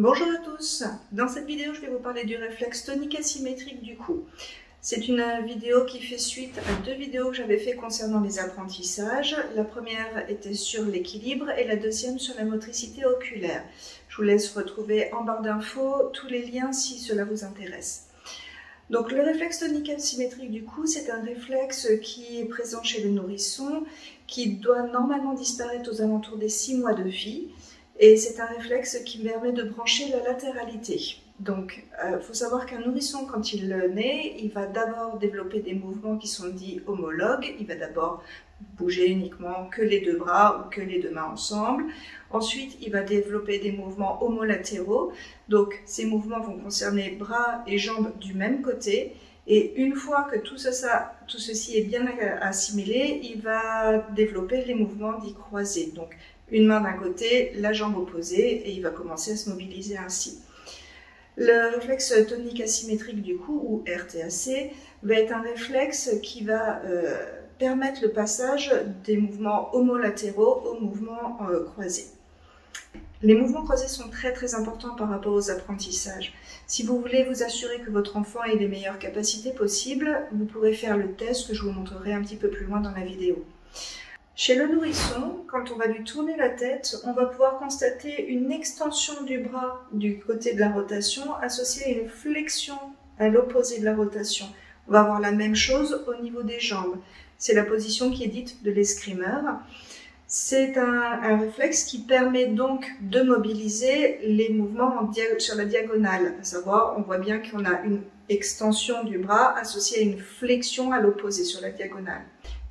Bonjour à tous, dans cette vidéo je vais vous parler du réflexe tonique asymétrique du cou. C'est une vidéo qui fait suite à deux vidéos que j'avais fait concernant les apprentissages. La première était sur l'équilibre et la deuxième sur la motricité oculaire. Je vous laisse retrouver en barre d'infos tous les liens si cela vous intéresse. Donc le réflexe tonique asymétrique du cou, c'est un réflexe qui est présent chez le nourrisson, qui doit normalement disparaître aux alentours des 6 mois de vie. Et c'est un réflexe qui permet de brancher la latéralité. Donc, faut savoir qu'un nourrisson, quand il naît, il va d'abord développer des mouvements qui sont dits homologues. Il va d'abord bouger uniquement que les deux bras ou que les deux mains ensemble. Ensuite, il va développer des mouvements homolatéraux. Donc, ces mouvements vont concerner bras et jambes du même côté. Et une fois que tout ceci est bien assimilé, il va développer les mouvements dits croisés. Donc, une main d'un côté, la jambe opposée, et il va commencer à se mobiliser ainsi. Le réflexe tonique asymétrique du cou, ou RTAC, va être un réflexe qui va permettre le passage des mouvements homolatéraux aux mouvements croisés. Les mouvements croisés sont très importants par rapport aux apprentissages. Si vous voulez vous assurer que votre enfant ait les meilleures capacités possibles, vous pourrez faire le test que je vous montrerai un petit peu plus loin dans la vidéo. Chez le nourrisson, quand on va lui tourner la tête, on va pouvoir constater une extension du bras du côté de la rotation associée à une flexion à l'opposé de la rotation. On va avoir la même chose au niveau des jambes. C'est la position qui est dite de l'escrimeur. C'est un réflexe qui permet donc de mobiliser les mouvements sur la diagonale. À savoir, on voit bien qu'on a une extension du bras associée à une flexion à l'opposé sur la diagonale.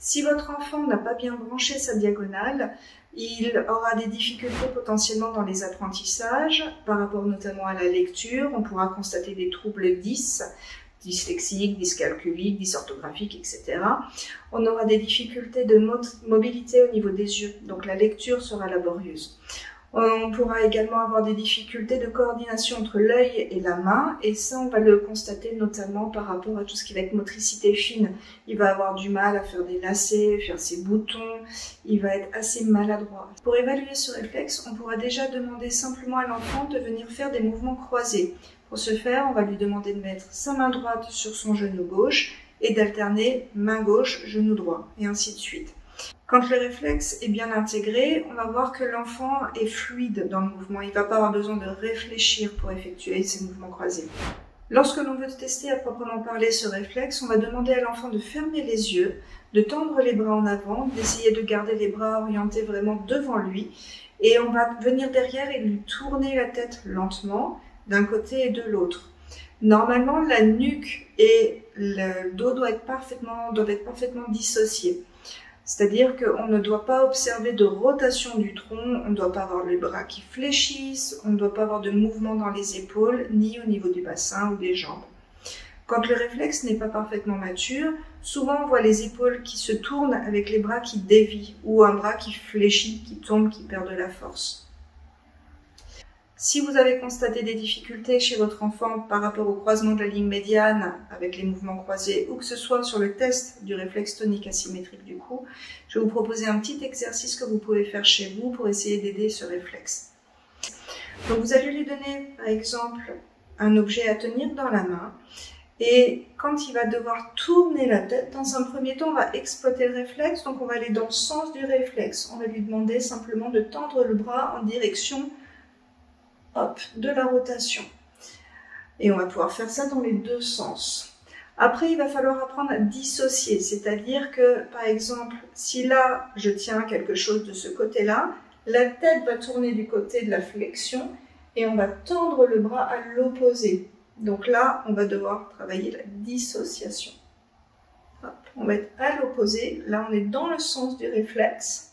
Si votre enfant n'a pas bien branché sa diagonale, il aura des difficultés potentiellement dans les apprentissages, par rapport notamment à la lecture. On pourra constater des troubles dyslexiques, dyscalculiques, dysorthographiques, etc. On aura des difficultés de mobilité au niveau des yeux, donc la lecture sera laborieuse. On pourra également avoir des difficultés de coordination entre l'œil et la main, et ça on va le constater notamment par rapport à tout ce qui va être motricité fine. Il va avoir du mal à faire des lacets, faire ses boutons, il va être assez maladroit. Pour évaluer ce réflexe, on pourra déjà demander simplement à l'enfant de venir faire des mouvements croisés. Pour ce faire, on va lui demander de mettre sa main droite sur son genou gauche et d'alterner main gauche, genou droit, et ainsi de suite. Quand le réflexe est bien intégré, on va voir que l'enfant est fluide dans le mouvement. Il ne va pas avoir besoin de réfléchir pour effectuer ces mouvements croisés. Lorsque l'on veut tester à proprement parler ce réflexe, on va demander à l'enfant de fermer les yeux, de tendre les bras en avant, d'essayer de garder les bras orientés vraiment devant lui. Et on va venir derrière et lui tourner la tête lentement d'un côté et de l'autre. Normalement, la nuque et le dos doivent être parfaitement dissociés. C'est-à-dire qu'on ne doit pas observer de rotation du tronc, on ne doit pas avoir les bras qui fléchissent, on ne doit pas avoir de mouvement dans les épaules, ni au niveau du bassin ou des jambes. Quand le réflexe n'est pas parfaitement mature, souvent on voit les épaules qui se tournent avec les bras qui dévient, ou un bras qui fléchit, qui tombe, qui perd de la force. Si vous avez constaté des difficultés chez votre enfant par rapport au croisement de la ligne médiane avec les mouvements croisés ou que ce soit sur le test du réflexe tonique asymétrique du cou, je vais vous proposer un petit exercice que vous pouvez faire chez vous pour essayer d'aider ce réflexe. Donc vous allez lui donner par exemple un objet à tenir dans la main et quand il va devoir tourner la tête, dans un premier temps on va exploiter le réflexe, donc on va aller dans le sens du réflexe. On va lui demander simplement de tendre le bras en direction de la rotation. Et on va pouvoir faire ça dans les deux sens. Après, il va falloir apprendre à dissocier, c'est-à-dire que, par exemple, si là, je tiens quelque chose de ce côté-là, la tête va tourner du côté de la flexion et on va tendre le bras à l'opposé. Donc là, on va devoir travailler la dissociation. Hop, on va être à l'opposé. Là, on est dans le sens du réflexe.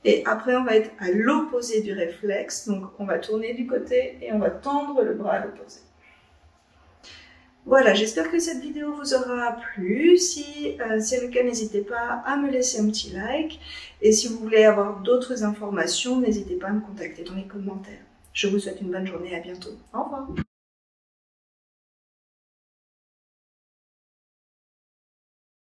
Et après, on va être à l'opposé du réflexe, donc on va tourner du côté et on va tendre le bras à l'opposé. Voilà, j'espère que cette vidéo vous aura plu. Si c'est le cas, n'hésitez pas à me laisser un petit like. Et si vous voulez avoir d'autres informations, n'hésitez pas à me contacter dans les commentaires. Je vous souhaite une bonne journée, à bientôt. Au revoir.